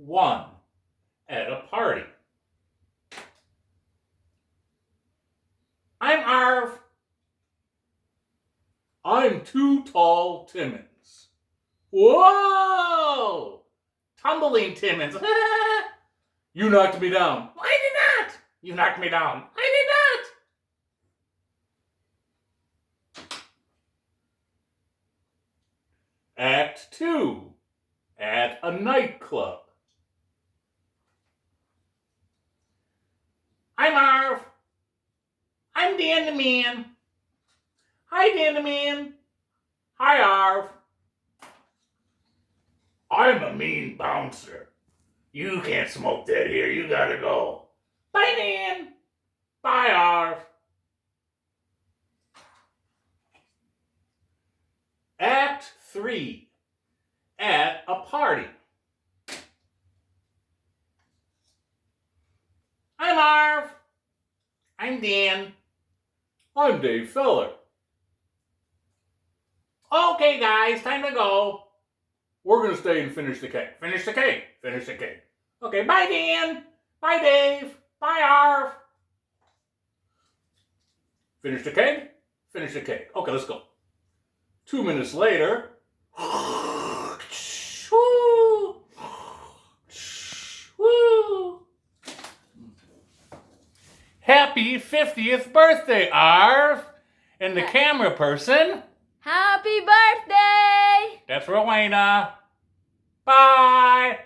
1. At a party. I'm Arv. I'm Too Tall Timmons. Whoa! Tumbling Timmons. You knocked me down. I did not. You knocked me down. I did not. Act 2. At a nightclub. I'm Arv. I'm Dan the Man. Hi, Dan the Man. Hi, Arv. I'm a mean bouncer. You can't smoke that here. You gotta go. Bye, Dan. Bye, Arv. Act 3. At a party. I'm Arv. I'm Dan. I'm Dave Feller. Okay, guys, time to go. We're going to stay and finish the cake. Finish the cake. Finish the cake. Okay, bye, Dan. Bye, Dave. Bye, Arv. Finish the cake. Finish the cake. Okay, let's go. 2 minutes later. Woo. Woo. Happy 50th birthday, Arv. And the camera person. Happy birthday! That's Rowena. Bye.